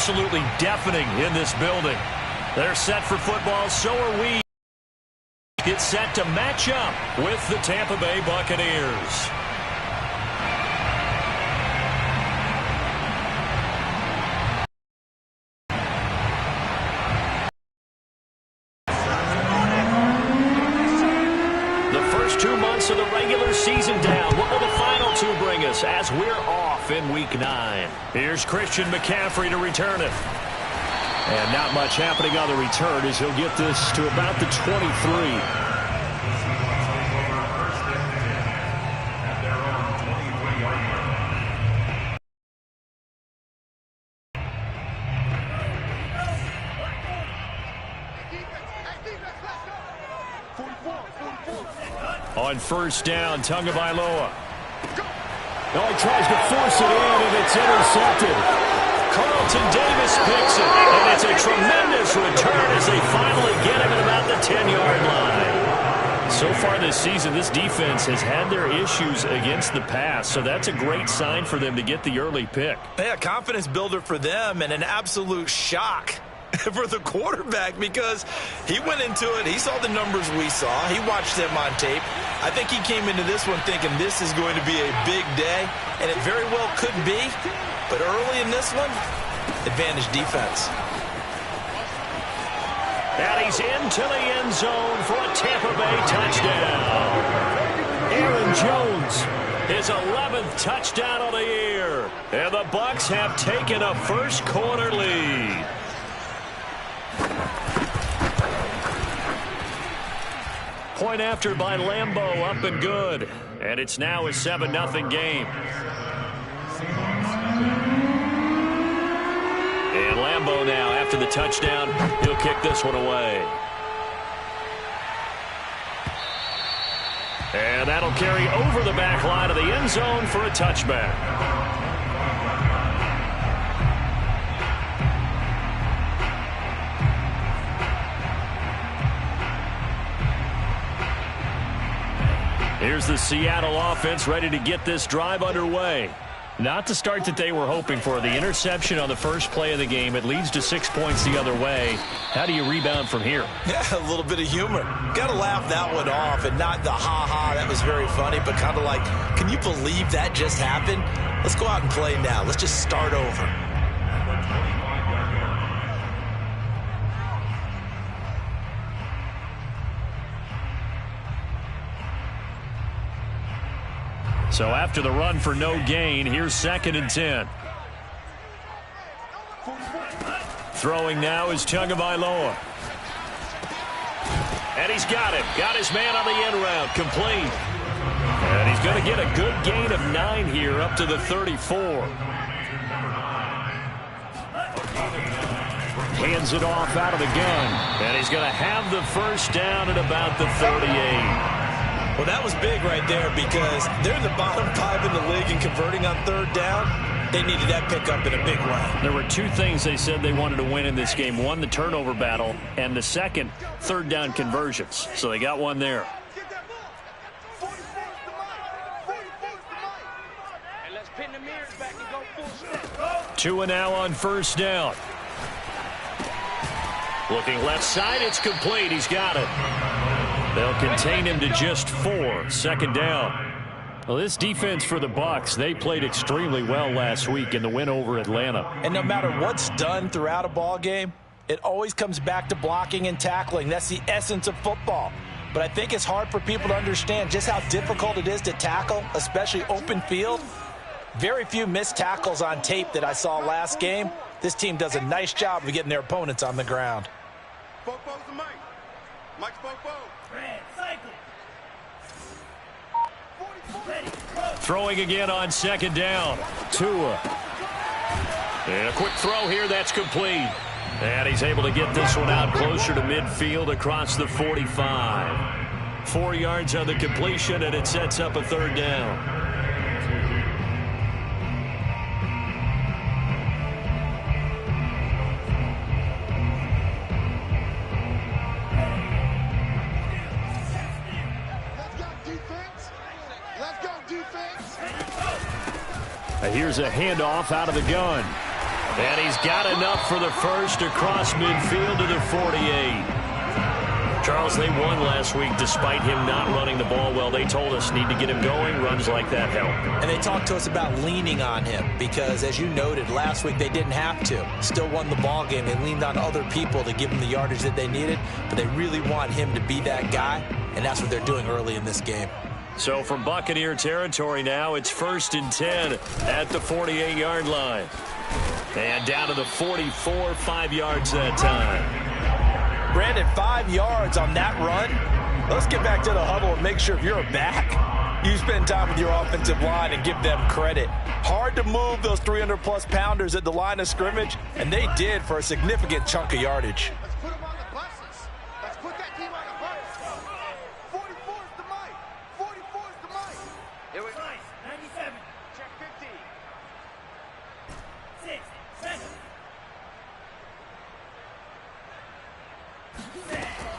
absolutely deafening in this building. They're set for football, so are we. Get set to match up with the Tampa Bay Buccaneers. The first 2 months of the regular season down. What will the final two bring us as we're off in Week 9? Here's Christian McCaffrey to return it. And not much happening on the return as he'll get this to about the 23. On first down, Tagovailoa. Oh, he tries to force it in, and it's intercepted. Carlton Davis picks it, and it's a tremendous return as they finally get him at about the 10-yard line. So far this season, this defense has had their issues against the pass, so that's a great sign for them to get the early pick. Yeah, confidence builder for them and an absolute shock for the quarterback because he went into it. He saw the numbers we saw. He watched them on tape. I think he came into this one thinking this is going to be a big day, and it very well could be. But early in this one, advantage defense. And he's into the end zone for a Tampa Bay touchdown. Aaron Jones, his 11th touchdown of the year. And the Bucs have taken a first quarter lead. Point after by Lambeau, up and good. And it's now a 7-0 game. And Lambeau now, after the touchdown, he'll kick this one away. And that'll carry over the back line of the end zone for a touchback. Here's the Seattle offense ready to get this drive underway. Not the start that they were hoping for. The interception on the first play of the game. It leads to 6 points the other way. How do you rebound from here? Yeah, a little bit of humor. Got to laugh that one off and not the ha-ha. That was very funny, but kind of like, can you believe that just happened? Let's go out and play now. Let's just start over. So after the run for no gain, here's 2nd and 10. Throwing now is Tagovailoa. And he's got it. Got his man on the end route. Complete. And he's going to get a good gain of 9 here up to the 34. Hands it off out of the gun. And he's going to have the first down at about the 38. Well, that was big right there because they're in the bottom 5 in the league and converting on 3rd down. They needed that pickup in a big way. There were 2 things they said they wanted to win in this game. One, the turnover battle, and the second, 3rd down conversions. So they got one there. Two and now on first down. Looking left side, it's complete. He's got it. They'll contain him to just 4. 2nd down. Well, this defense for the Bucs, they played extremely well last week in the win over Atlanta. And no matter what's done throughout a ball game, it always comes back to blocking and tackling. That's the essence of football. But I think it's hard for people to understand just how difficult it is to tackle, especially open field. Very few missed tackles on tape that I saw last game. This team does a nice job of getting their opponents on the ground. Throwing again on 2nd down. Tua. And a quick throw here, that's complete. And he's able to get this one out closer to midfield across the 45. 4 yards on the completion, and it sets up a 3rd down. Here's a handoff out of the gun. And he's got enough for the first across midfield to the 48. Charles, they won last week despite him not running the ball well. They told us need to get him going. Runs like that help. And they talked to us about leaning on him because, as you noted, last week they didn't have to. Still won the ball game. They leaned on other people to give them the yardage that they needed, but they really want him to be that guy, and that's what they're doing early in this game. So from Buccaneer territory now, it's 1st and 10 at the 48-yard line. And down to the 44, 5 yards that time. Brandon, 5 yards on that run. Let's get back to the huddle and make sure if you're back, you spend time with your offensive line and give them credit. Hard to move those 300-plus pounders at the line of scrimmage, and they did for a significant chunk of yardage. Let's put them on the buses. Let's put that team on the bus. 44 is the mic. 44 is the mic. Here we go. 97. Check 50. 6, 7.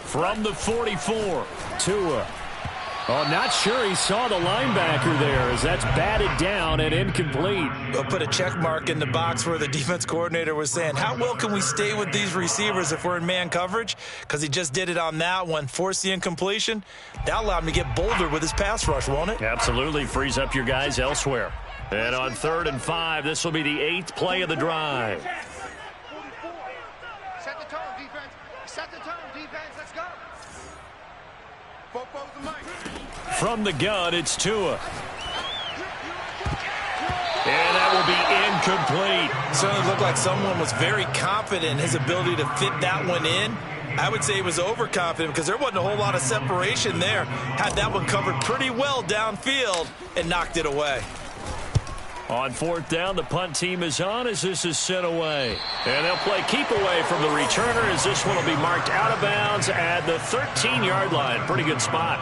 From the 44, Tua. Oh, not sure he saw the linebacker there as that's batted down and incomplete. They'll put a check mark in the box where the defense coordinator was saying, how well can we stay with these receivers if we're in man coverage? Because he just did it on that one, forced the incompletion. That allowed him to get bolder with his pass rush, won't it? Absolutely, frees up your guys elsewhere. And on 3rd and 5, this will be the 8th play of the drive. 44. Set the tone, defense. Set the tone, defense. Let's go. Football's the mic. From the gun, it's Tua. And that will be incomplete. Certainly looked like someone was very confident in his ability to fit that one in. I would say he was overconfident because there wasn't a whole lot of separation there. Had that one covered pretty well downfield and knocked it away. On 4th down, the punt team is on as this is sent away. And they'll play keep away from the returner as this one will be marked out of bounds at the 13-yard line. Pretty good spot.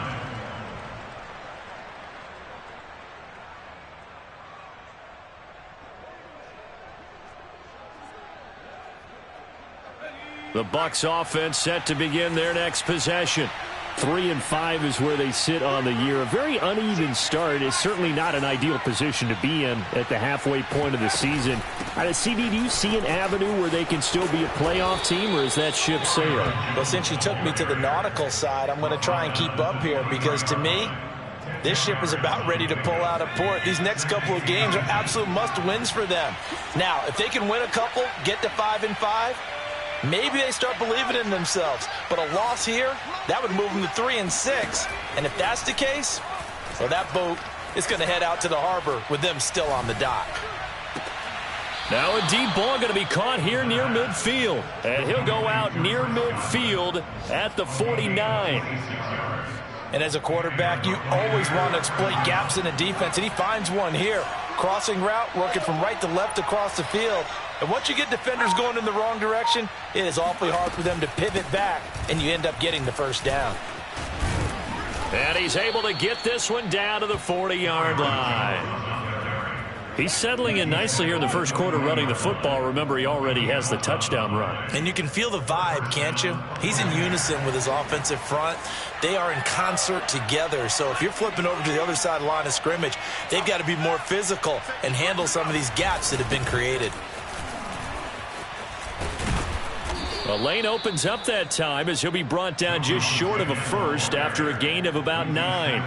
The Bucs offense set to begin their next possession. 3 and 5 is where they sit on the year. A very uneven start is certainly not an ideal position to be in at the halfway point of the season. CD, do you see an avenue where they can still be a playoff team, or is that ship sailed? Well, since you took me to the nautical side, I'm going to try and keep up here because to me, this ship is about ready to pull out of port. These next couple of games are absolute must-wins for them. Now, if they can win a couple, get to 5 and 5, maybe they start believing in themselves. But a loss here, that would move them to 3 and 6. And if that's the case, well, that boat is going to head out to the harbor with them still on the dock. Now a deep ball going to be caught here near midfield. And he'll go out near midfield at the 49. And as a quarterback, you always want to exploit gaps in the defense, and he finds one here. Crossing route, working from right to left across the field. And once you get defenders going in the wrong direction, it is awfully hard for them to pivot back, and you end up getting the first down. And he's able to get this one down to the 40-yard line. He's settling in nicely here in the first quarter running the football. Remember, he already has the touchdown run. And you can feel the vibe, can't you? He's in unison with his offensive front. They are in concert together. So if you're flipping over to the other side of the line of scrimmage, they've got to be more physical and handle some of these gaps that have been created. The lane opens up that time as he'll be brought down just short of a first after a gain of about 9.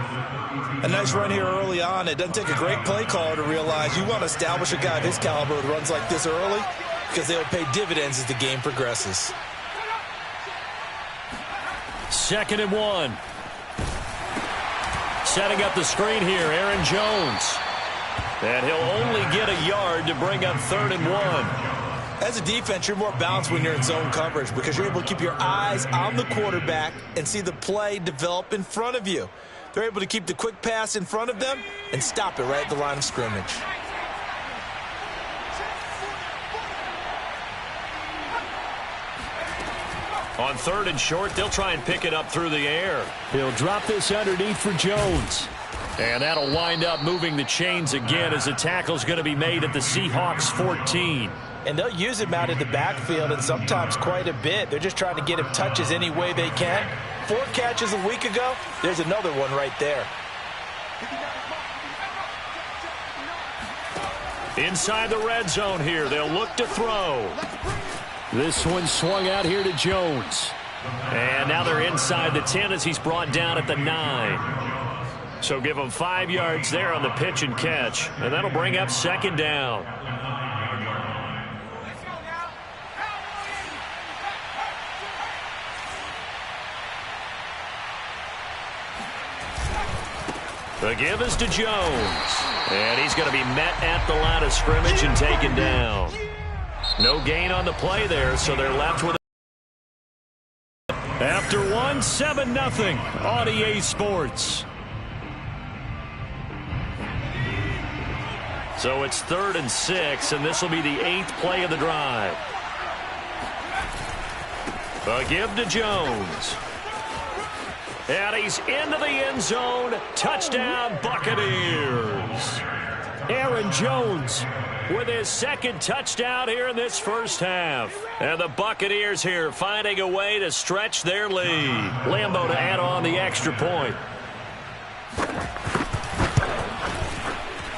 A nice run here early on. It doesn't take a great play caller to realize you want to establish a guy of his caliber with runs like this early because they'll pay dividends as the game progresses. 2nd and 1. Setting up the screen here, Aaron Jones. And he'll only get a yard to bring up 3rd and 1. As a defense, you're more balanced when you're in zone coverage because you're able to keep your eyes on the quarterback and see the play develop in front of you. They're able to keep the quick pass in front of them and stop it right at the line of scrimmage. On 3rd and short, they'll try and pick it up through the air. He'll drop this underneath for Jones. And that'll wind up moving the chains again as the tackle's going to be made at the Seahawks 14. And they'll use him out in the backfield and sometimes quite a bit. They're just trying to get him touches any way they can. 4 catches a week ago. There's another one right there. Inside the red zone here, they'll look to throw. This one swung out here to Jones. And now they're inside the 10 as he's brought down at the 9. So give him 5 yards there on the pitch and catch. And that'll bring up second down. The give is to Jones. And he's going to be met at the line of scrimmage and taken down. No gain on the play there, so they're left with after 7-0 on EA Sports. So it's 3rd and 6, and this will be the 8th play of the drive. A give to Jones. And he's into the end zone. Touchdown, Buccaneers. Aaron Jones with his second touchdown here in this first half. And the Buccaneers here finding a way to stretch their lead. Lambo to add on the extra point.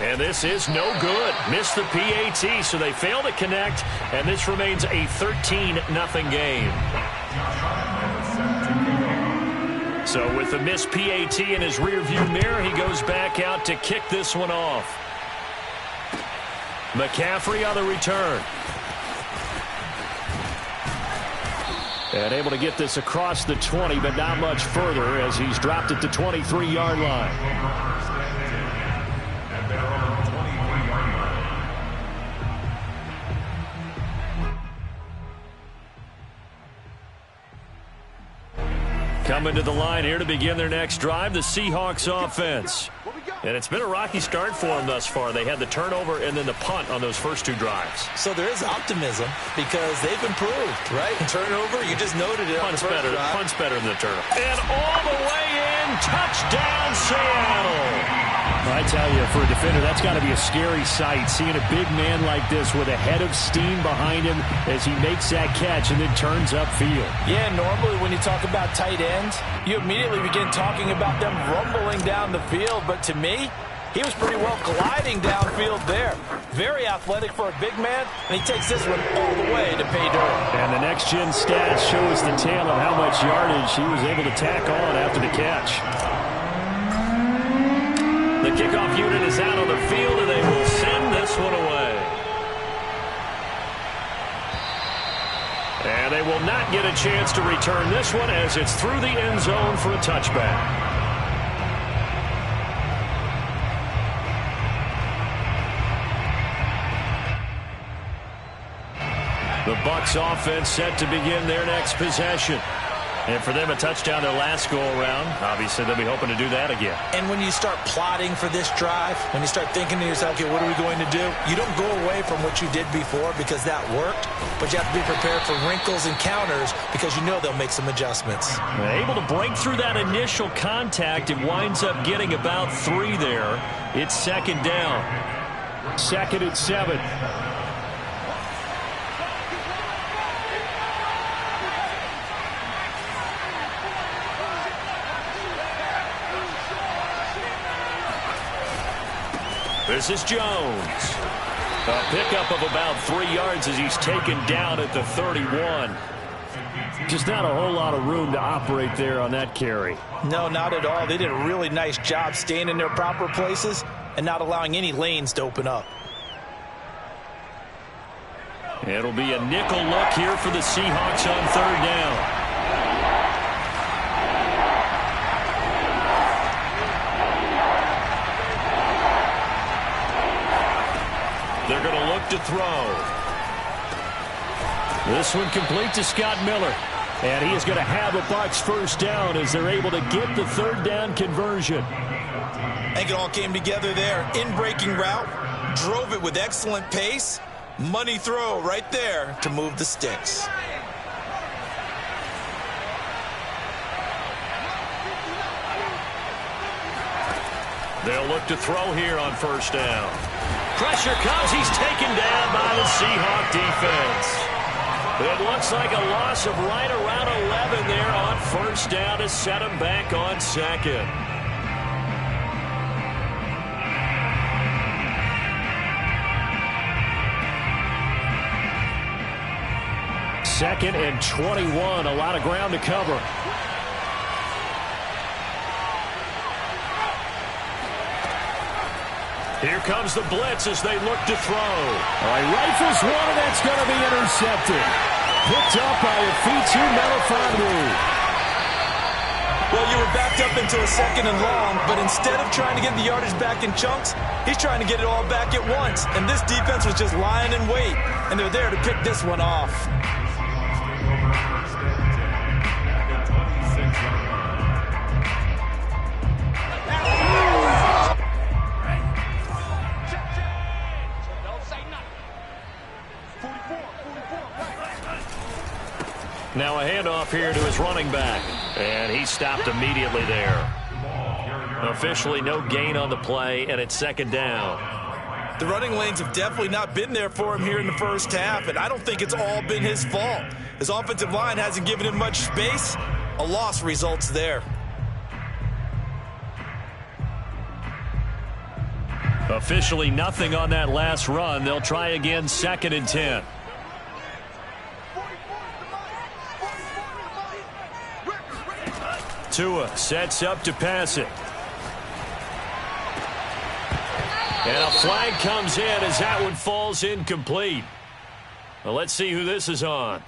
And this is no good. Missed the PAT, so they fail to connect. And this remains a 13-0 game. So with the missed PAT in his rearview mirror, he goes back out to kick this one off. McCaffrey on the return. And able to get this across the 20, but not much further as he's dropped at the 23-yard line. Coming to the line here to begin their next drive, the Seahawks offense. And it's been a rocky start for them thus far. They had the turnover and then the punt on those first 2 drives. So there is optimism because they've improved, right? Turnover, you just noted it. Punt's better than the turnover. And all the way in, touchdown Seattle. I tell you, for a defender, that's got to be a scary sight, seeing a big man like this with a head of steam behind him as he makes that catch and then turns upfield. Yeah, normally when you talk about tight ends, you immediately begin talking about them rumbling down the field. But to me, he was pretty well gliding downfield there. Very athletic for a big man, and he takes this one all the way to pay dirt. And the next-gen stats show us the tale of how much yardage he was able to tack on after the catch. The kickoff unit is out on the field, and they will send this one away. And they will not get a chance to return this one as it's through the end zone for a touchback. The Bucs offense set to begin their next possession. And for them, a touchdown their last go-around. Obviously, they'll be hoping to do that again. And when you start plotting for this drive, when you start thinking to yourself, okay, what are we going to do? You don't go away from what you did before because that worked, but you have to be prepared for wrinkles and counters because you know they'll make some adjustments. Able to break through that initial contact. It winds up getting about 3 there. It's second down. 2nd and 7. This is Jones. A pickup of about 3 yards as he's taken down at the 31. Just not a whole lot of room to operate there on that carry. No, not at all. They did a really nice job staying in their proper places and not allowing any lanes to open up. It'll be a nickel look here for the Seahawks on 3rd down. They're going to look to throw. This one complete to Scott Miller. And he is going to have a Bucs first down as they're able to get the 3rd down conversion. I think it all came together there. In-breaking route, drove it with excellent pace. Money throw right there to move the sticks. They'll look to throw here on 1st down. Pressure comes. He's taken down by the Seahawk defense. It looks like a loss of right around 11 there on 1st down to set him back on 2nd. 2nd and 21. A lot of ground to cover. Here comes the blitz as they look to throw. All right, rifles one, and that's going to be intercepted. Picked up by a feet-2 Melifonwu. Well, you were backed up into a 2nd and long, but instead of trying to get the yardage back in chunks, he's trying to get it all back at once. And this defense was just lying in wait, and they're there to pick this one off. Now a handoff here to his running back. And he stopped immediately there. Officially no gain on the play, and it's 2nd down. The running lanes have definitely not been there for him here in the first half, and I don't think it's all been his fault. His offensive line hasn't given him much space. A loss results there. Officially nothing on that last run. They'll try again, 2nd and 10. Tua sets up to pass it. And a flag comes in as that one falls incomplete. Well, let's see who this is on.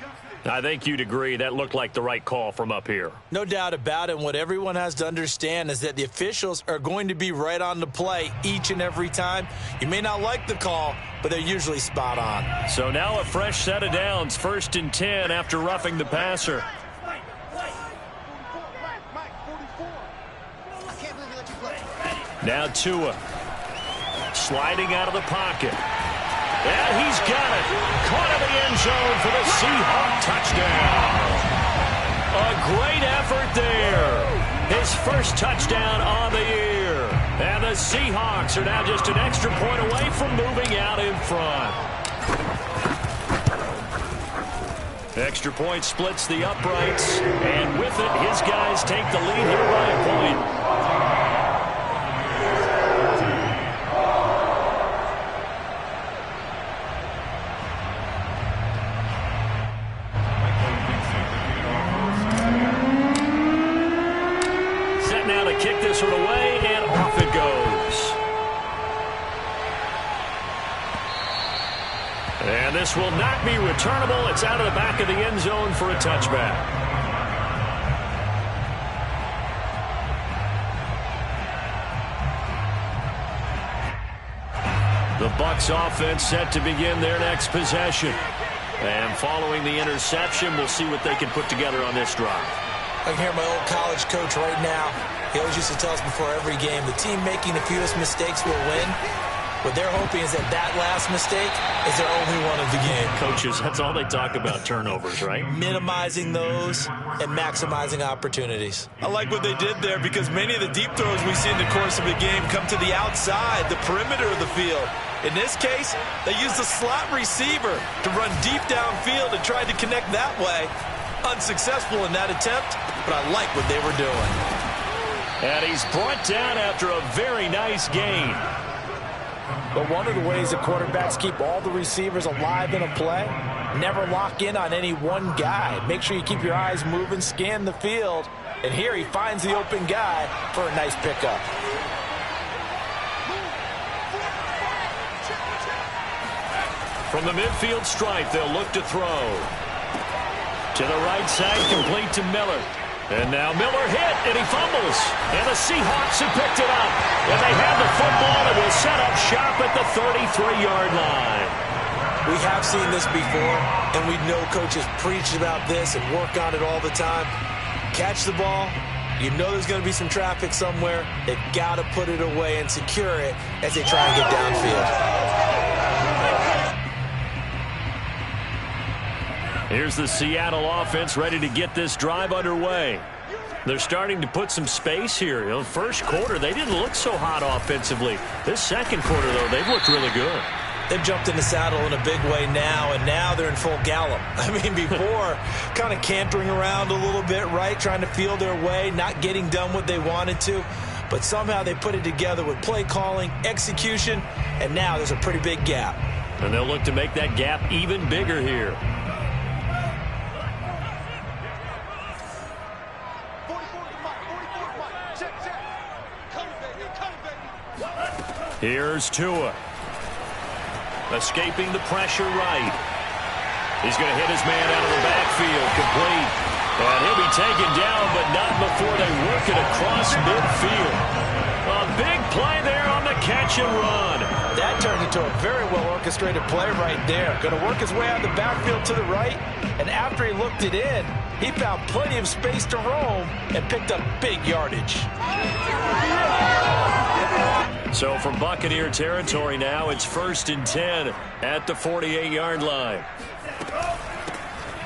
I think you'd agree that looked like the right call from up here. No doubt about it. What everyone has to understand is that the officials are going to be right on the play each and every time. You may not like the call, but they're usually spot on. So now a fresh set of downs, 1st and 10 after roughing the passer. Now Tua sliding out of the pocket. And he's got it. Caught in the end zone for the Seahawk touchdown. A great effort there. His first touchdown on the year. And the Seahawks are now just an extra point away from moving out in front. Extra point splits the uprights. And with it, his guys take the lead here by a point. Kick this one away, and off it goes. And this will not be returnable. It's out of the back of the end zone for a touchback. The Bucs offense set to begin their next possession. And following the interception, we'll see what they can put together on this drive. I can hear my old college coach right now. He always used to tell us before every game, the team making the fewest mistakes will win. What they're hoping is that that last mistake is their only one of the game. Coaches, that's all they talk about, turnovers, right? Minimizing those and maximizing opportunities. I like what they did there because many of the deep throws we see in the course of a game come to the outside, the perimeter of the field. In this case, they used the slot receiver to run deep downfield and tried to connect that way. Unsuccessful in that attempt, but I like what they were doing. And he's brought down after a very nice gain. But one of the ways that quarterbacks keep all the receivers alive in a play, never lock in on any one guy. Make sure you keep your eyes moving, scan the field. And here he finds the open guy for a nice pickup. From the midfield stripe, they'll look to throw. To the right side, complete to Miller. And now Miller hit, and he fumbles. And the Seahawks have picked it up. And they have the football and will set up shop at the 33-yard line. We have seen this before, and we know coaches preach about this and work on it all the time. Catch the ball. You know there's going to be some traffic somewhere. They've got to put it away and secure it as they try and get downfield. Here's the Seattle offense ready to get this drive underway. They're starting to put some space here. You know, first quarter, they didn't look so hot offensively. This second quarter, though, they've looked really good. They've jumped in the saddle in a big way now, and now they're in full gallop. I mean, before, kind of cantering around a little bit, right, trying to feel their way, not getting done what they wanted to. But somehow they put it together with play calling, execution, and now there's a pretty big gap. And they'll look to make that gap even bigger here. Here's Tua. Escaping the pressure right. He's going to hit his man out of the backfield. Complete. And he'll be taken down, but not before they work it across midfield. A big play there on the catch and run. That turned into a very well-orchestrated play right there. Going to work his way out of the backfield to the right, and after he looked it in, he found plenty of space to roam and picked up big yardage. So from Buccaneer territory now, it's 1st and 10 at the 48-yard line.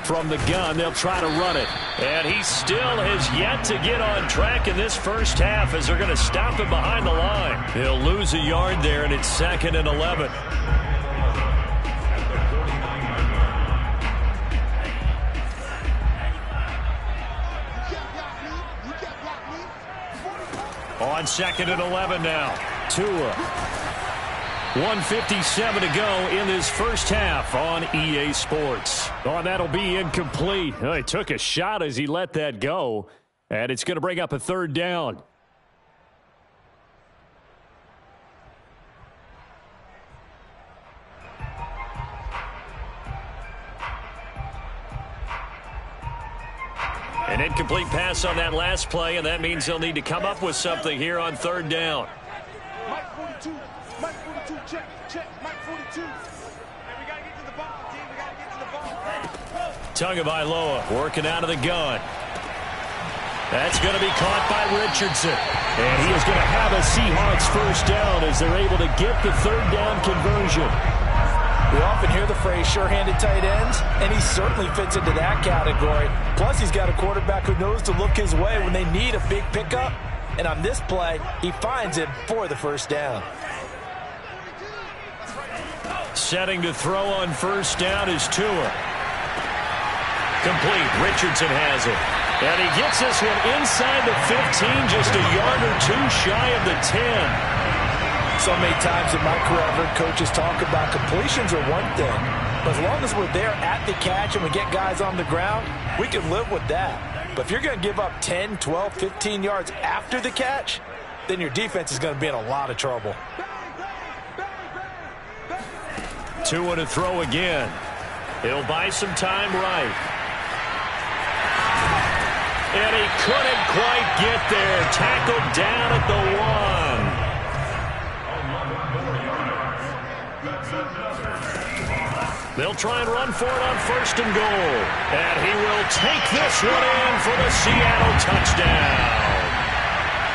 From the gun, they'll try to run it. And he still has yet to get on track in this first half as they're going to stop him behind the line. He'll lose a yard there, and it's 2nd and 11. On 2nd and 11 now. Tua. 1:57 to go in this first half on EA Sports. Oh, and that'll be incomplete. Oh, he took a shot as he let that go, and it's going to bring up a 3rd down. An incomplete pass on that last play, and that means they'll need to come up with something here on 3rd down. Mike 42. Mike 42, check. Mike 42. Hey, we got to get to the ball, team. We got to get to the ball. Tagovailoa working out of the gun. That's going to be caught by Richardson. And he is going to have a Seahawks 1st down as they're able to get the 3rd down conversion. We often hear the phrase sure-handed tight ends, and he certainly fits into that category. Plus, he's got a quarterback who knows to look his way when they need a big pickup. And on this play, he finds him for the 1st down. Setting to throw on 1st down is Tua. Complete. Richardson has it. And he gets this one inside the 15, just a yard or 2 shy of the 10. So many times in my career, I've heard coaches talk about completions are one thing. But as long as we're there at the catch and we get guys on the ground, we can live with that. But if you're going to give up 10, 12, 15 yards after the catch, then your defense is going to be in a lot of trouble. Tua to throw again. He'll buy some time right. And he couldn't quite get there. Tackled down at the 1. They'll try and run for it on 1st and goal. And he will take this one in for the Seattle touchdown.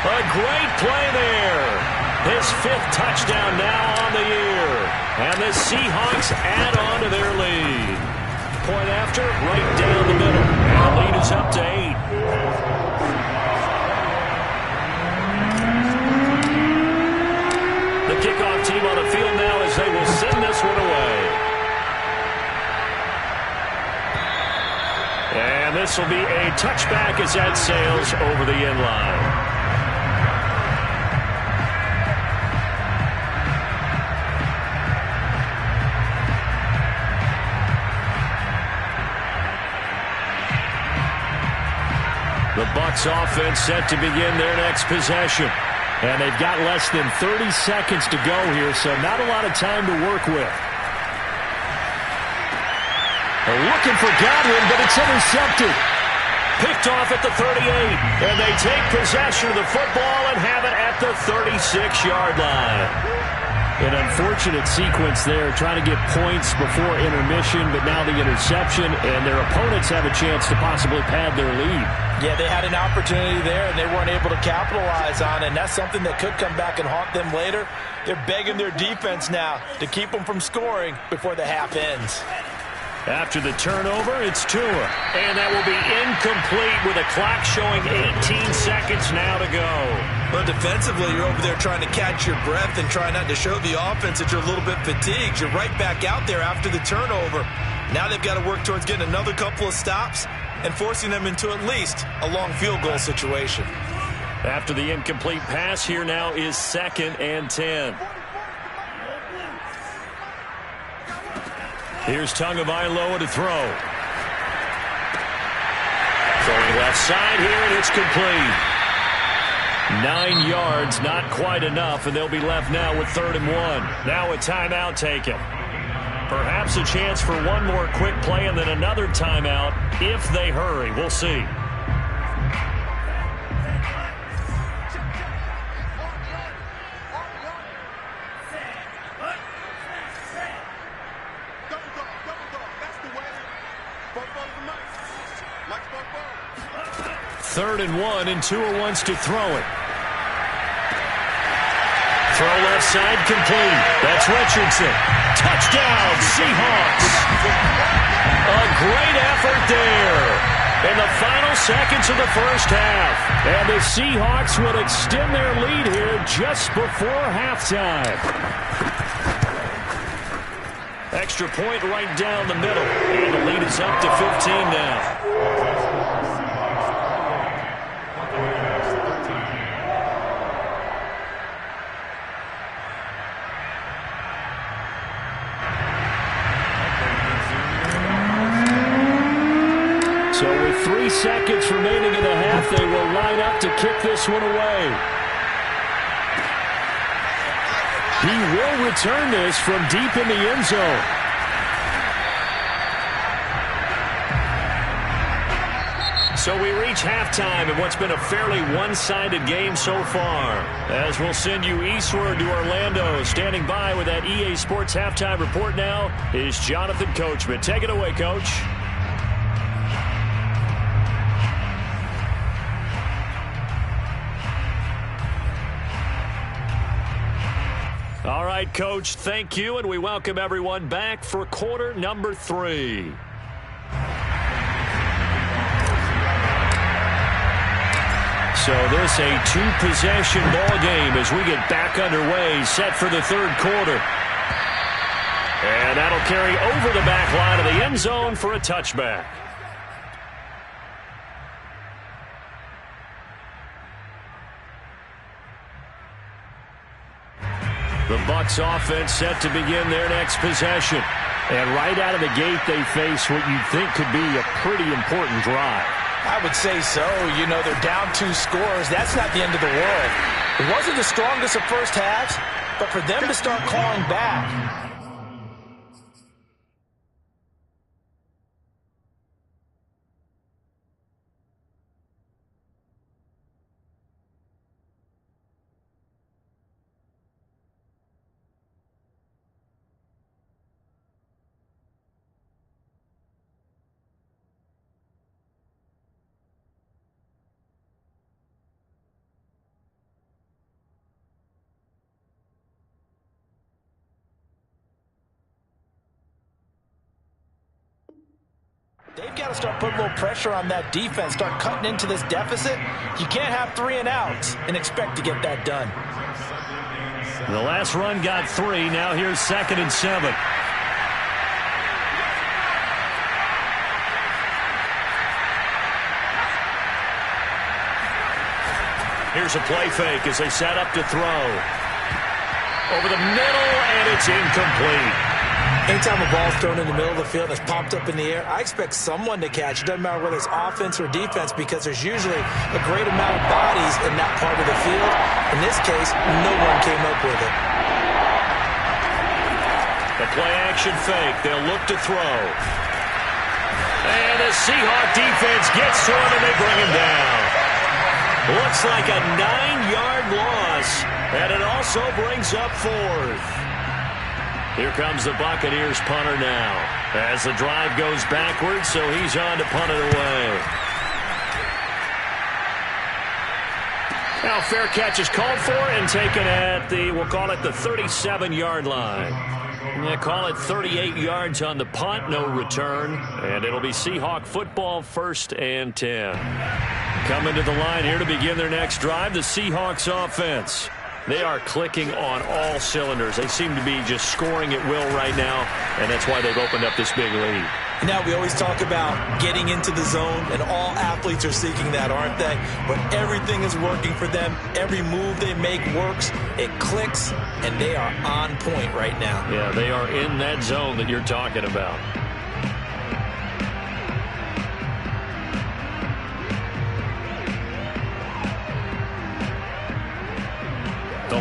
A great play there. His 5th touchdown now on the year. And the Seahawks add on to their lead. Point after, right down the middle. And the lead is up to 8. The kickoff team on the field now as they will send this one away. And this will be a touchback as that sails over the end line. The Bucs offense set to begin their next possession. And they've got less than 30 seconds to go here, so not a lot of time to work with. They're looking for Godwin, but it's intercepted. Picked off at the 38, and they take possession of the football and have it at the 36-yard line. An unfortunate sequence there, trying to get points before intermission, but now the interception, and their opponents have a chance to possibly pad their lead. Yeah, they had an opportunity there, and they weren't able to capitalize on it, and that's something that could come back and haunt them later. They're begging their defense now to keep them from scoring before the half ends. After the turnover, it's Tua, and that will be incomplete with a clock showing 18 seconds now to go. Well, defensively, you're over there trying to catch your breath and try not to show the offense that you're a little bit fatigued. You're right back out there after the turnover. Now they've got to work towards getting another couple of stops and forcing them into at least a long field goal situation. After the incomplete pass, here now is 2nd and 10. Here's Tagovailoa to throw. Throwing left side here, and it's complete. 9 yards, not quite enough, and they'll be left now with 3rd and 1. Now a timeout taken. Perhaps a chance for one more quick play and then another timeout if they hurry. We'll see. Third and 1, and Tua wants to throw it. Throw left side complete. That's Richardson. Touchdown, Seahawks. A great effort there in the final seconds of the first half. And the Seahawks will extend their lead here just before halftime. Extra point right down the middle. And the lead is up to 15 now. So with 3 seconds remaining in the half, they will line up to kick this one away. He will return this from deep in the end zone. So we reach halftime in what's been a fairly one-sided game so far. As we'll send you eastward to Orlando. Standing by with that EA Sports halftime report now is Jonathan Coachman. Take it away, Coach. All right, Coach, thank you, and we welcome everyone back for quarter number 3. So this a 2-possession ball game as we get back underway, set for the 3rd quarter. And that'll carry over the back line of the end zone for a touchback. The Bucs offense set to begin their next possession. And right out of the gate, they face what you'd think could be a pretty important drive. I would say so. You know, they're down 2 scores. That's not the end of the world. It wasn't the strongest of first halves, but for them to start clawing back, they've got to start putting a little pressure on that defense, start cutting into this deficit. You can't have 3 and outs and expect to get that done. The last run got 3. Now here's 2nd and 7. Here's a play fake as they set up to throw. Over the middle, and it's incomplete. Anytime a ball's thrown in the middle of the field that's popped up in the air, I expect someone to catch. It doesn't matter whether it's offense or defense because there's usually a great amount of bodies in that part of the field. In this case, no one came up with it. The play-action fake. They'll look to throw. And the Seahawk defense gets to him, and they bring him down. Looks like a 9-yard loss, and it also brings up 4th. Here comes the Buccaneers punter now as the drive goes backwards, so he's on to punt it away. Now fair catch is called for and taken at the, we'll call it the 37-yard line. Yeah, call it 38 yards on the punt, no return, and it'll be Seahawk football 1st and 10. Coming to the line here to begin their next drive, the Seahawks offense. They are clicking on all cylinders. They seem to be just scoring at will right now, and that's why they've opened up this big lead. Now, we always talk about getting into the zone, and all athletes are seeking that, aren't they? But everything is working for them. Every move they make works. It clicks, and they are on point right now. Yeah, they are in that zone that you're talking about.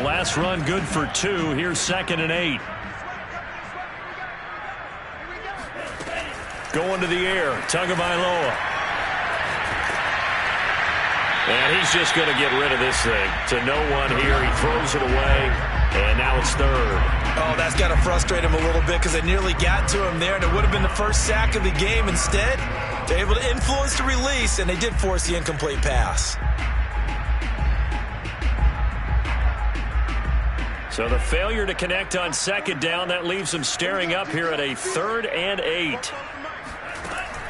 last run good for 2. Here's 2nd and 8. Going to the air. Tagovailoa. And he's just going to get rid of this thing. To no one here. He throws it away. And now it's 3rd. Oh, that's got to frustrate him a little bit because they nearly got to him there, and it would have been the first sack of the game. Instead, they're able to influence the release, and they did force the incomplete pass. So the failure to connect on 2nd down, that leaves him staring up here at a 3rd and 8.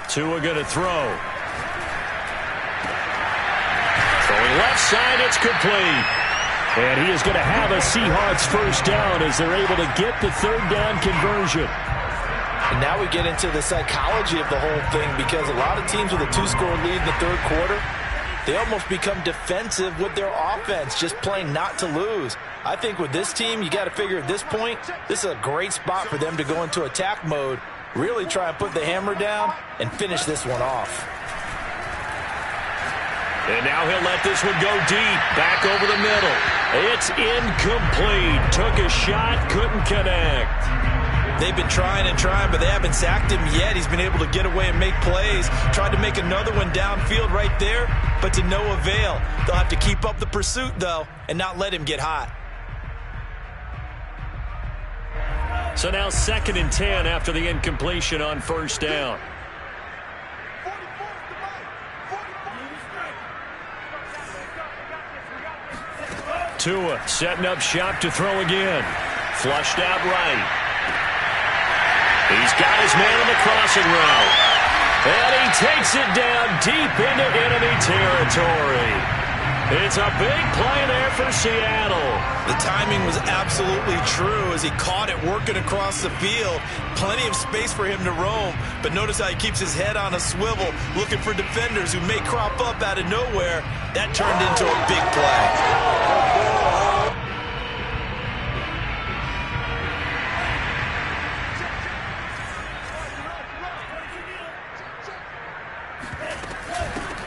Tua going to throw. Throwing left side, it's complete. And he is going to have a Seahawks first down as they're able to get the 3rd down conversion. And now we get into the psychology of the whole thing, because a lot of teams with a 2-score lead in the 3rd quarter, they almost become defensive with their offense, just playing not to lose. I think with this team, you got to figure at this point, this is a great spot for them to go into attack mode, really try and put the hammer down and finish this one off. And now he'll let this one go deep, back over the middle. It's incomplete. Took a shot, couldn't connect. They've been trying and trying, but they haven't sacked him yet. He's been able to get away and make plays. Tried to make another one downfield right there, but to no avail. They'll have to keep up the pursuit, though, and not let him get hot. So now 2nd and 10 after the incompletion on 1st down. Tua setting up shop to throw again. Flushed out right. He's got his man on the crossing route. And he takes it down deep into enemy territory. It's a big play there for Seattle. The timing was absolutely true as he caught it working across the field. Plenty of space for him to roam. But notice how he keeps his head on a swivel, looking for defenders who may crop up out of nowhere. That turned into a big play.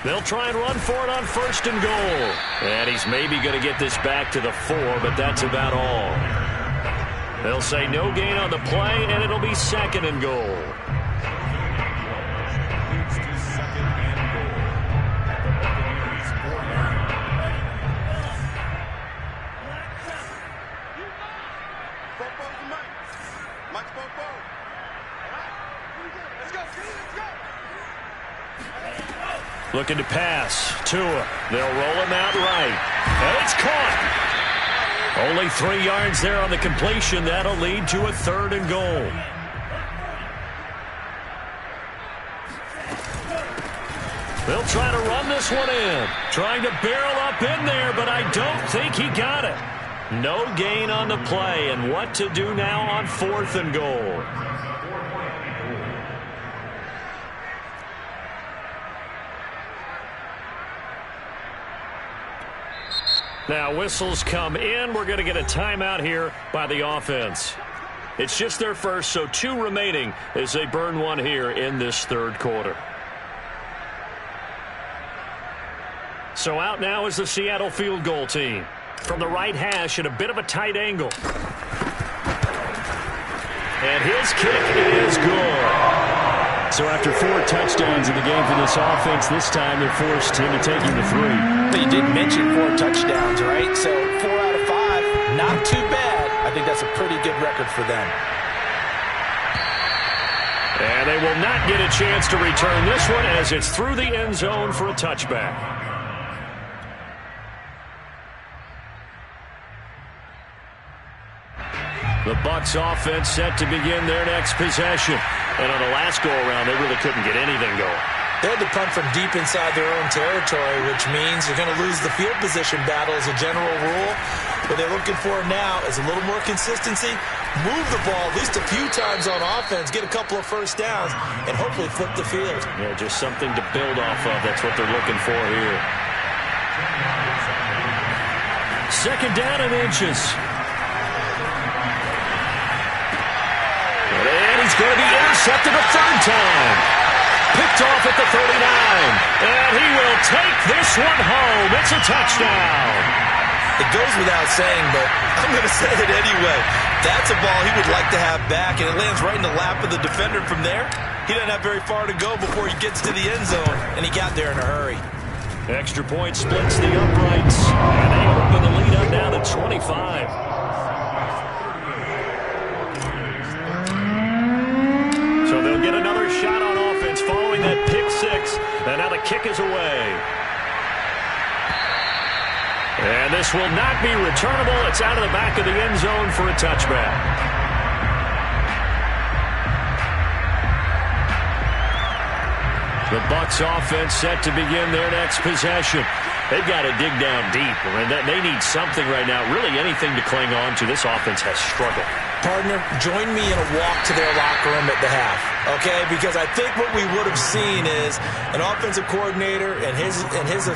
They'll try and run for it on 1st and goal. And he's maybe going to get this back to the 4, but that's about all. They'll say no gain on the play, and it'll be 2nd and goal. Looking to pass. Tua. They'll roll him out right. And it's caught. Only 3 yards there on the completion. That'll lead to a 3rd and goal. They'll try to run this one in. Trying to barrel up in there, but I don't think he got it. No gain on the play. And what to do now on 4th and goal? Now whistles come in. We're going to get a timeout here by the offense. It's just their first, so 2 remaining as they burn one here in this 3rd quarter. So out now is the Seattle field goal team. From the right hash at a bit of a tight angle. And his kick is good. So after 4 touchdowns in the game for this offense, this time they're forced into taking the 3. But you did mention 4 touchdowns, right? So 4 out of 5, not too bad. I think that's a pretty good record for them. And they will not get a chance to return this one as it's through the end zone for a touchback. The Bucs offense set to begin their next possession. And on the last go-around, they really couldn't get anything going. They had to punt from deep inside their own territory, which means you're going to lose the field position battle as a general rule. What they're looking for now is a little more consistency, move the ball at least a few times on offense, get a couple of first downs, and hopefully flip the field. Yeah, just something to build off of. That's what they're looking for here. 2nd down and inches. And he's going to be intercepted a 3rd time. Picked off at the 39. And he will take this one home. It's a touchdown. It goes without saying, but I'm going to say it anyway. That's a ball he would like to have back, and it lands right in the lap of the defender from there. He doesn't have very far to go before he gets to the end zone, and he got there in a hurry. Extra point splits the uprights, and they open the lead up now to 25. So they'll get another shot on offense following that pick six, and now the kick is away. And this will not be returnable. It's out of the back of the end zone for a touchback. The Bucs offense set to begin their next possession. They've got to dig down deep, and they need something right now, really anything to cling on to. This offense has struggled. Partner, join me in a walk to their locker room at the half, okay? Because I think what we would have seen is an offensive coordinator and his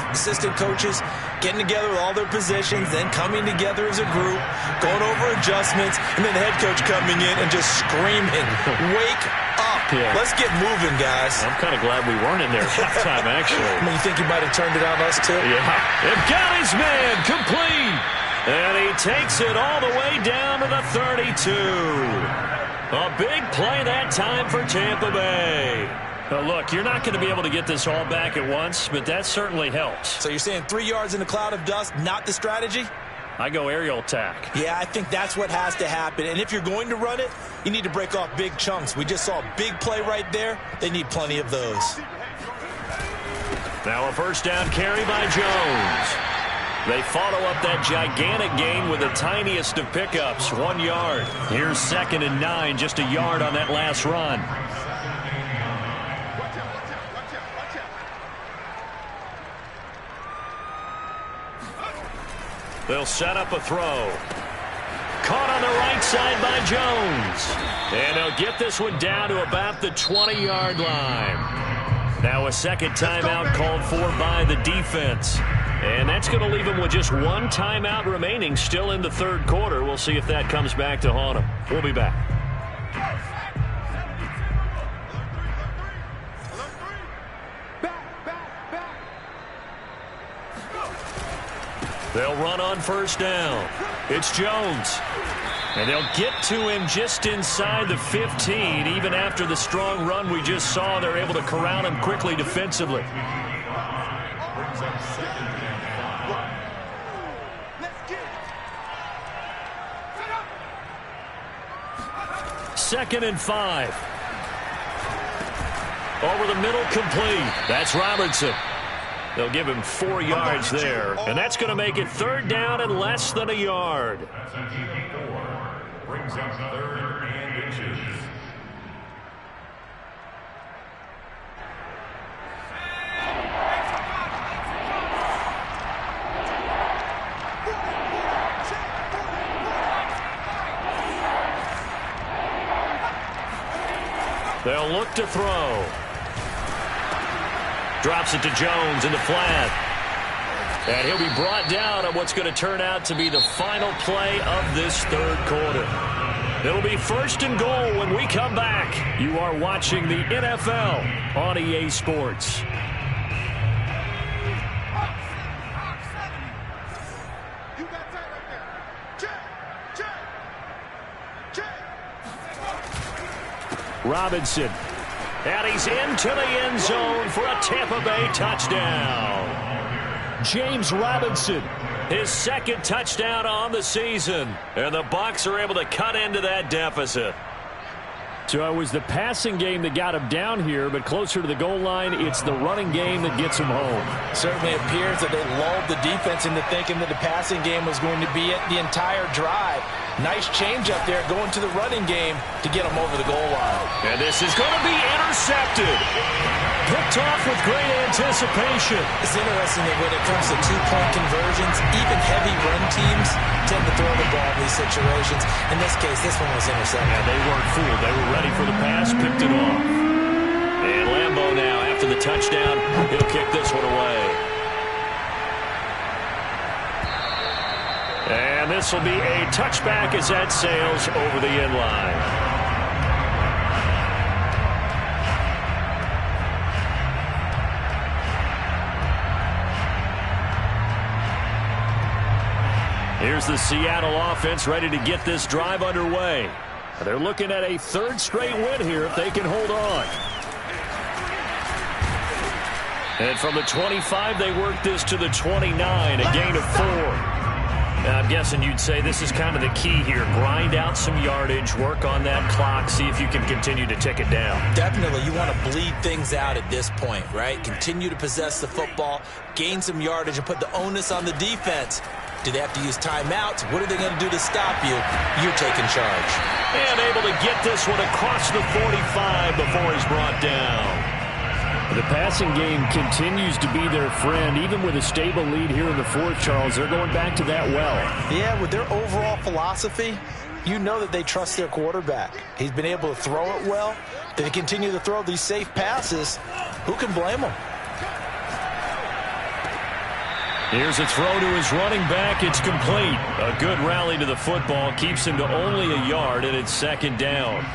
assistant coaches getting together with all their positions, then coming together as a group, going over adjustments, and then the head coach coming in and just screaming, "Wake up. Yeah. Let's get moving, guys." I'm kind of glad we weren't in there at halftime, actually. I mean, you think he might have turned it on us, too? Yeah. They've got his man complete. And he takes it all the way down to the 32. A big play that time for Tampa Bay. Now look, you're not going to be able to get this all back at once, but that certainly helps. So you're saying 3 yards in a cloud of dust, not the strategy? I go aerial attack. Yeah, I think that's what has to happen. And if you're going to run it, you need to break off big chunks. We just saw a big play right there. They need plenty of those. Now a first down carry by Jones. They follow up that gigantic gain with the tiniest of pickups, 1 yard. Here's 2nd and 9, just a yard on that last run. They'll set up a throw. Caught on the right side by Jones. And they'll get this one down to about the 20-yard line. Now a second timeout called for by the defense. And that's going to leave them with just one timeout remaining still in the third quarter. We'll see if that comes back to haunt them. We'll be back. They'll run on first down. It's Jones. And they'll get to him just inside the 15. Even after the strong run we just saw, they're able to corral him quickly defensively. Second and 5. Over the middle, complete. That's Robinson. They'll give him 4 yards there. And that's going to make it third down and less than a yard. Brings up 3rd and inches. They'll look to throw. Drops it to Jones in the flat. And he'll be brought down on what's going to turn out to be the final play of this third quarter. It'll be 1st and goal when we come back. You are watching the NFL on EA Sports. Robinson. And he's into the end zone for a Tampa Bay touchdown. James Robinson, his 2nd touchdown on the season. And the Bucs are able to cut into that deficit. So it was the passing game that got him down here, but closer to the goal line, it's the running game that gets him home. Certainly appears that they lulled the defense into thinking that the passing game was going to be it the entire drive. Nice change up there going to the running game to get him over the goal line. And this is going to be intercepted. Picked off with great anticipation. It's interesting that when it comes to two-point conversions, even heavy run teams tend to throw the ball in these situations. In this case, this one was intercepted. And they weren't fooled. They were ready for the pass, picked it off. And Lambeau now, after the touchdown, he'll kick this one away. And this will be a touchback as that sails over the end line. Here's the Seattle offense ready to get this drive underway. They're looking at a third straight win here if they can hold on. And from the 25, they work this to the 29, a gain of 4. Now, I'm guessing you'd say this is kind of the key here. Grind out some yardage, work on that clock, see if you can continue to tick it down. Definitely, you want to bleed things out at this point, right? Continue to possess the football, gain some yardage, and put the onus on the defense. Do they have to use timeouts? What are they going to do to stop you? You're taking charge. And able to get this one across the 45 before he's brought down. The passing game continues to be their friend. Even with a stable lead here in the fourth, Charles, they're going back to that well. Yeah, with their overall philosophy, you know that they trust their quarterback. He's been able to throw it well. They continue to throw these safe passes. Who can blame them? Here's a throw to his running back. It's complete. A good rally to the football. Keeps him to only a yard, and it's second down.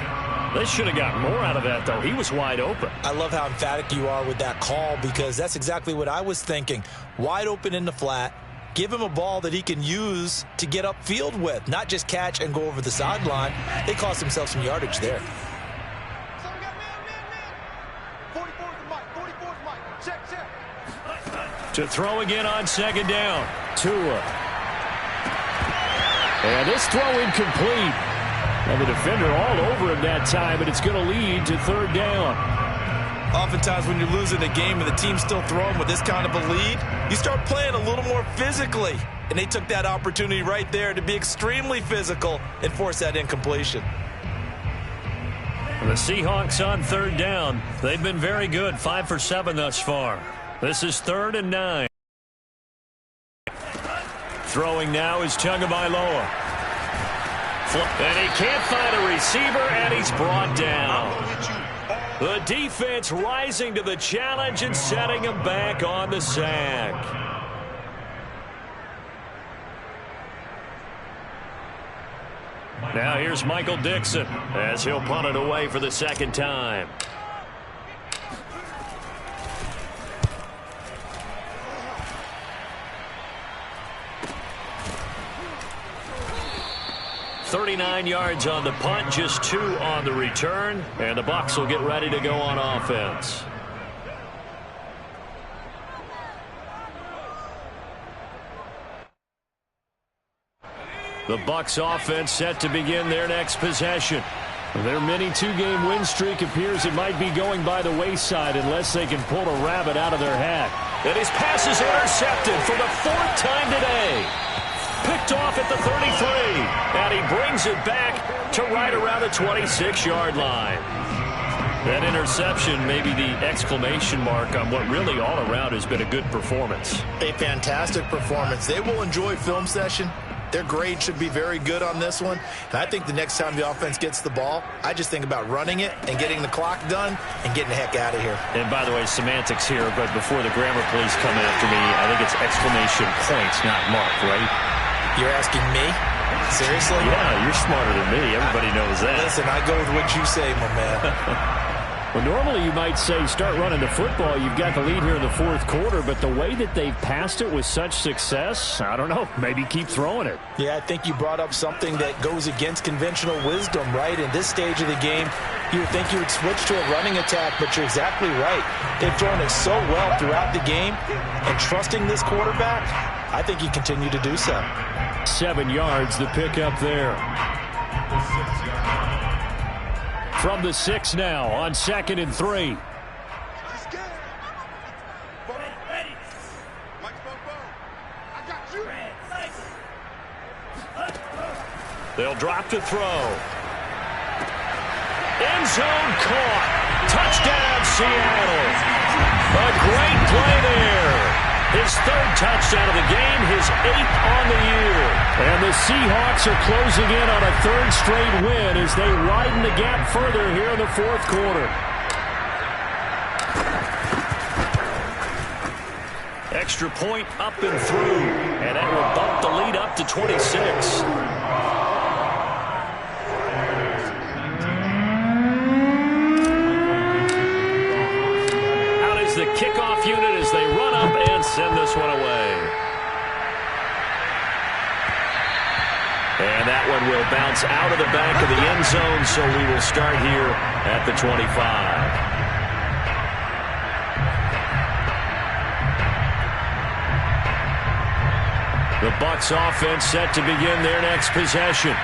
They should have got more out of that, though. He was wide open. I love how emphatic you are with that call because that's exactly what I was thinking. Wide open in the flat. Give him a ball that he can use to get upfield with, not just catch and go over the sideline. They cost themselves some yardage there. So we got man. 44 is the mic. 44 is the mic. Check. To throw again on second down. Tua. And this throw incomplete. And the defender all over him that time, but it's going to lead to third down. Oftentimes when you're losing a game and the team's still throwing with this kind of a lead, you start playing a little more physically. And they took that opportunity right there to be extremely physical and force that incompletion. The Seahawks on third down. They've been very good, 5 for 7 thus far. This is 3rd and 9. Throwing now is Tagovailoa. And he can't find a receiver, and he's brought down. The defense rising to the challenge and setting him back on the sack. Now here's Michael Dixon as he'll punt it away for the second time. .39 yards on the punt, just 2 on the return, and the Bucs will get ready to go on offense. The Bucs offense set to begin their next possession. Their mini 2-game win streak appears it might be going by the wayside unless they can pull a rabbit out of their hat. And his pass is intercepted for the 4th time today. Picked off at the 33, and he brings it back to right around the 26-yard line. That interception may be the exclamation mark on what really all around has been a good performance. A fantastic performance. They will enjoy film session. Their grade should be very good on this one. And I think the next time the offense gets the ball, I just think about running it and getting the clock done and getting the heck out of here. And by the way, semantics here, but before the grammar police come after me, I think it's exclamation points, not mark, right? You're asking me? Seriously? Yeah, you're smarter than me. Everybody knows that. Listen, I go with what you say, my man. Well, normally you might say start running the football. You've got the lead here in the 4th quarter, but the way that they've passed it with such success, I don't know, maybe keep throwing it. Yeah, I think you brought up something that goes against conventional wisdom, right? In this stage of the game, you would think you would switch to a running attack, but you're exactly right. They've thrown it so well throughout the game, and trusting this quarterback, I think you continue to do so. 7 yards, the pickup there. From the 6 now on 2nd and 3. They'll drop to throw. End zone caught. Touchdown, Seattle. A great play there. His 3rd touchdown of the game, his 8th on the year. And the Seahawks are closing in on a 3rd straight win as they widen the gap further here in the 4th quarter. Extra point up and through, and that will bump the lead up to 26. Out is the kickoff unit as they run up and send this one away. And that one will bounce out of the back of the end zone, so we will start here at the 25. The Bucs offense set to begin their next possession.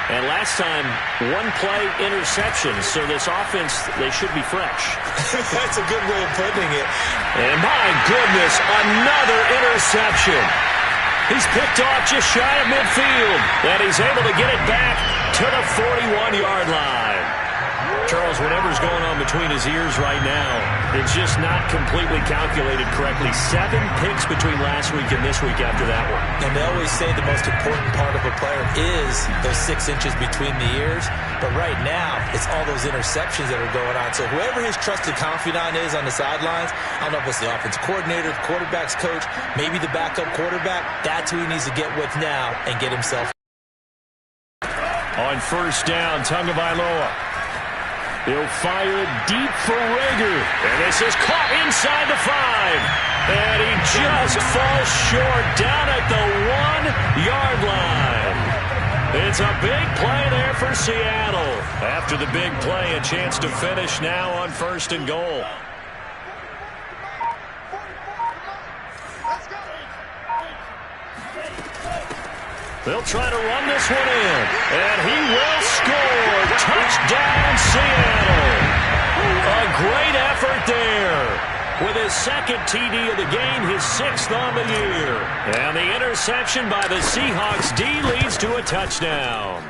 And last time, one play interception, so this offense, they should be fresh. That's a good way of putting it. And my goodness, another interception. He's picked off just shy of midfield, and he's able to get it back to the 41-yard line. Charles, whatever's going on between his ears right now, it's just not completely calculated correctly. 7 picks between last week and this week after that one. And they always say the most important part of a player is those 6 inches between the ears. But right now, it's all those interceptions that are going on. So whoever his trusted confidant is on the sidelines, I don't know if it's the offensive coordinator, the quarterback's coach, maybe the backup quarterback, that's who he needs to get with now and get himself. On first down, Tagovailoa. He'll fire it deep for Rager. And this is caught inside the 5. And he just falls short down at the 1-yard line. It's a big play there for Seattle. After the big play, a chance to finish now on first and goal. They'll try to run this one in. And he will score. Touchdown, Seattle. A great effort there. With his second TD of the game, his 6th on the year. And the interception by the Seahawks D leads to a touchdown.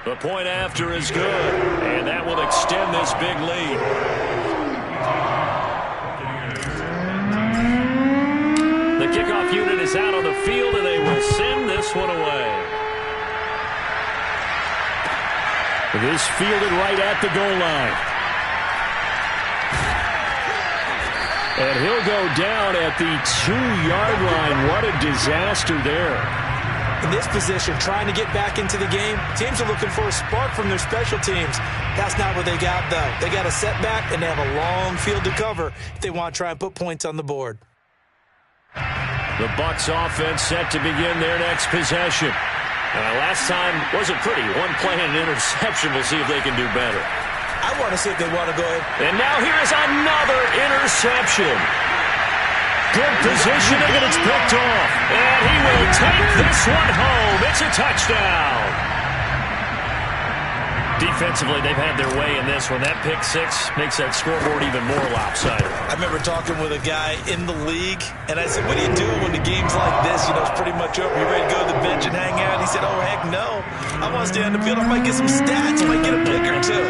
The point after is good. And that will extend this big lead. The kickoff unit is out on the field, and they will send this one away. This fielded right at the goal line. And he'll go down at the 2-yard line. What a disaster there. In this position, trying to get back into the game, teams are looking for a spark from their special teams. That's not what they got, though. They got a setback, and they have a long field to cover if they want to try and put points on the board. The Bucs offense set to begin their next possession. Last time wasn't pretty. One play and an interception. We'll see if they can do better. I want to see if they want to go ahead. And now here is another interception. Good positioning, and it's picked off. And he will take this one home. It's a touchdown. Defensively, they've had their way in this one. That pick 6 makes that scoreboard even more lopsided. I remember talking with a guy in the league, and I said, what do you do when the game's like this? You know, it's pretty much over. You ready to go to the bench and hang out? He said, oh, heck no. I want to stay on the field. I might get some stats. I might get a pick or two.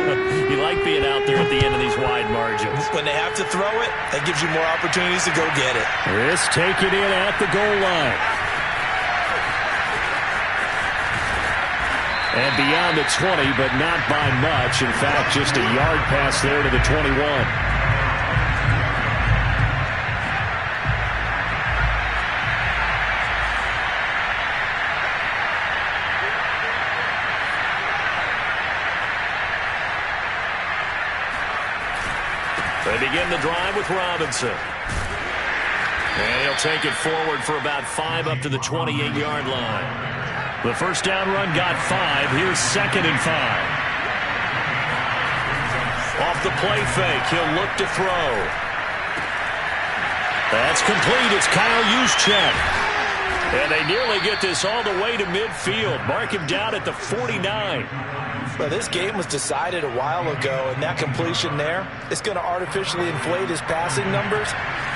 You like being out there at the end of these wide margins. When they have to throw it, that gives you more opportunities to go get it. This take it in at the goal line. And beyond the 20, but not by much. In fact, just a yard pass there to the 21. They begin the drive with Robinson. And he'll take it forward for about 5 up to the 28-yard line. The first down run got 5. Here's 2nd and 5. Off the play fake, he'll look to throw. That's complete. It's Kyle Juszczyk. And they nearly get this all the way to midfield. Mark him down at the 49. Well, this game was decided a while ago, and that completion there, it's going to artificially inflate his passing numbers.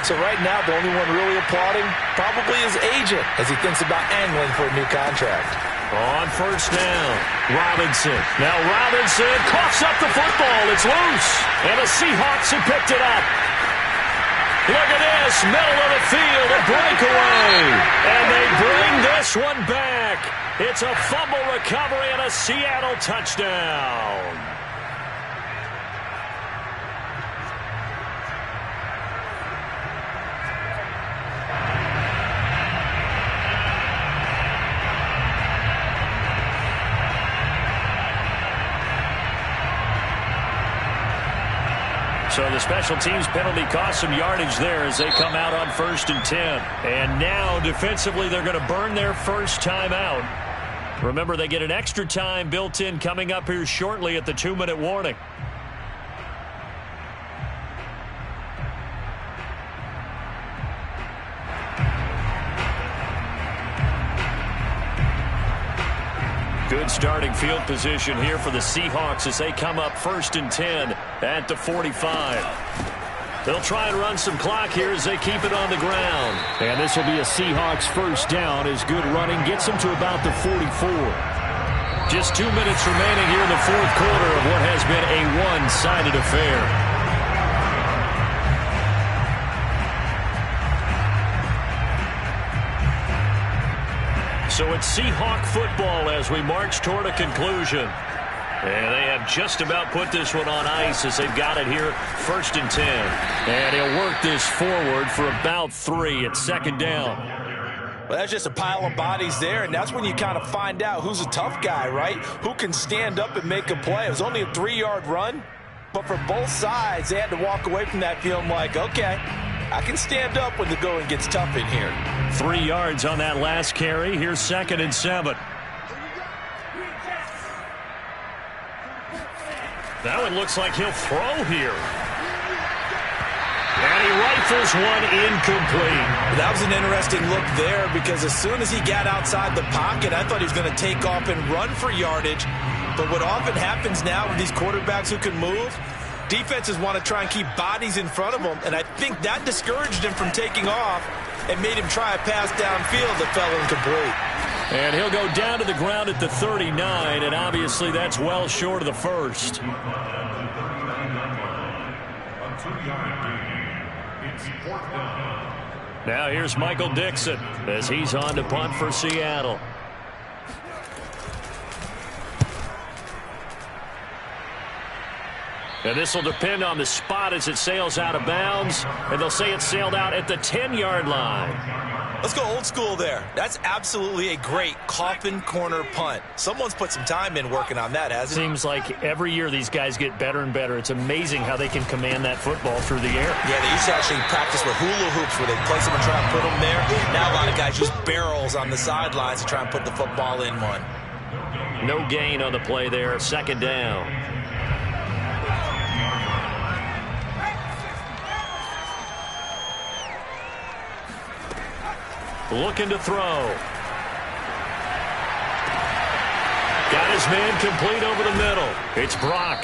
So right now, the only one really applauding probably his agent as he thinks about angling for a new contract. On first down, Robinson. Now Robinson coughs up the football. It's loose. And the Seahawks have picked it up. Look at this, middle of the field, a breakaway. And they bring this one back. It's a fumble recovery and a Seattle touchdown. So the special teams penalty cost some yardage there as they come out on 1st and 10. And now defensively they're going to burn their first time out. Remember, they get an extra time built in coming up here shortly at the 2-minute warning. Good starting field position here for the Seahawks as they come up 1st and 10 at the 45. They'll try and run some clock here as they keep it on the ground. And this will be a Seahawks first down as good running gets them to about the 44. Just 2 minutes remaining here in the 4th quarter of what has been a one-sided affair. So it's Seahawk football as we march toward a conclusion. And they have just about put this one on ice as they've got it here 1st and 10. And he'll work this forward for about 3 at 2nd down. Well, that's just a pile of bodies there, and that's when you kind of find out who's a tough guy, right? Who can stand up and make a play. It was only a 3-yard run, but for both sides, they had to walk away from that feeling like, okay, I can stand up when the going gets tough in here. 3 yards on that last carry. Here's 2nd and 7. That one looks like he'll throw here. And he rifles one incomplete. That was an interesting look there because as soon as he got outside the pocket, I thought he was going to take off and run for yardage. But what often happens now with these quarterbacks who can move, defenses want to try and keep bodies in front of them, and I think that discouraged him from taking off and made him try a pass downfield that fell incomplete. And he'll go down to the ground at the 39, and obviously that's well short of the first. Now here's Michael Dixon as he's on to punt for Seattle. And this will depend on the spot as it sails out of bounds. And they'll say it sailed out at the 10-yard line. Let's go old school there. That's absolutely a great coffin corner punt. Someone's put some time in working on that, hasn't it? Seems like every year these guys get better and better. It's amazing how they can command that football through the air. Yeah, they used to actually practice with hula hoops where they place them and try and put them there. Now a lot of guys use barrels on the sidelines to try and put the football in one. No gain on the play there. 2nd down. Looking to throw. Got his man complete over the middle. It's Brock.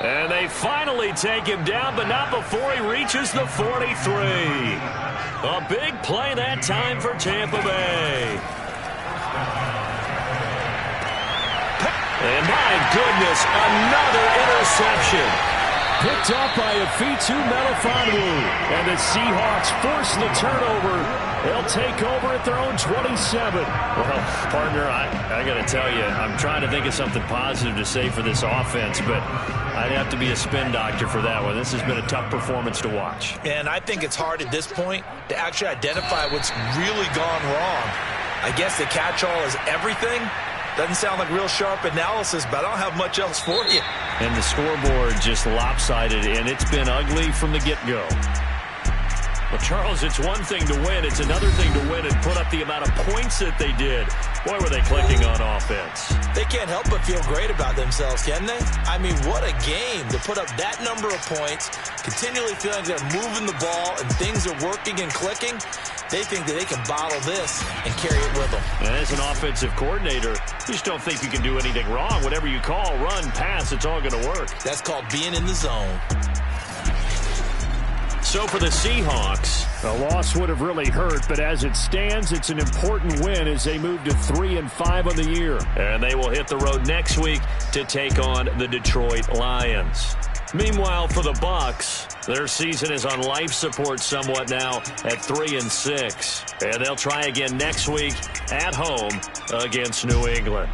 And they finally take him down, but not before he reaches the 43. A big play that time for Tampa Bay. And my goodness, another interception. Picked up by Afitu Melifonwu. And the Seahawks force the turnover. They'll take over at their own 27. Well, partner, I got to tell you, I'm trying to think of something positive to say for this offense, but I'd have to be a spin doctor for that one. This has been a tough performance to watch. And I think it's hard at this point to actually identify what's really gone wrong. I guess the catch-all is everything. Doesn't sound like real sharp analysis, but I don't have much else for you. And the scoreboard just lopsided, and it's been ugly from the get-go. Well, Charles, it's one thing to win. It's another thing to win and put up the amount of points that they did. Boy, were they clicking on offense. They can't help but feel great about themselves, can they? I mean, what a game to put up that number of points, continually feeling they're moving the ball and things are working and clicking. They think that they can bottle this and carry it with them. And as an offensive coordinator, you just don't think you can do anything wrong. Whatever you call, run, pass, it's all going to work. That's called being in the zone. So for the Seahawks, the loss would have really hurt, but as it stands, it's an important win as they move to 3-5 on the year. And they will hit the road next week to take on the Detroit Lions. Meanwhile, for the Bucs, their season is on life support somewhat now at 3-6. And they'll try again next week at home against New England.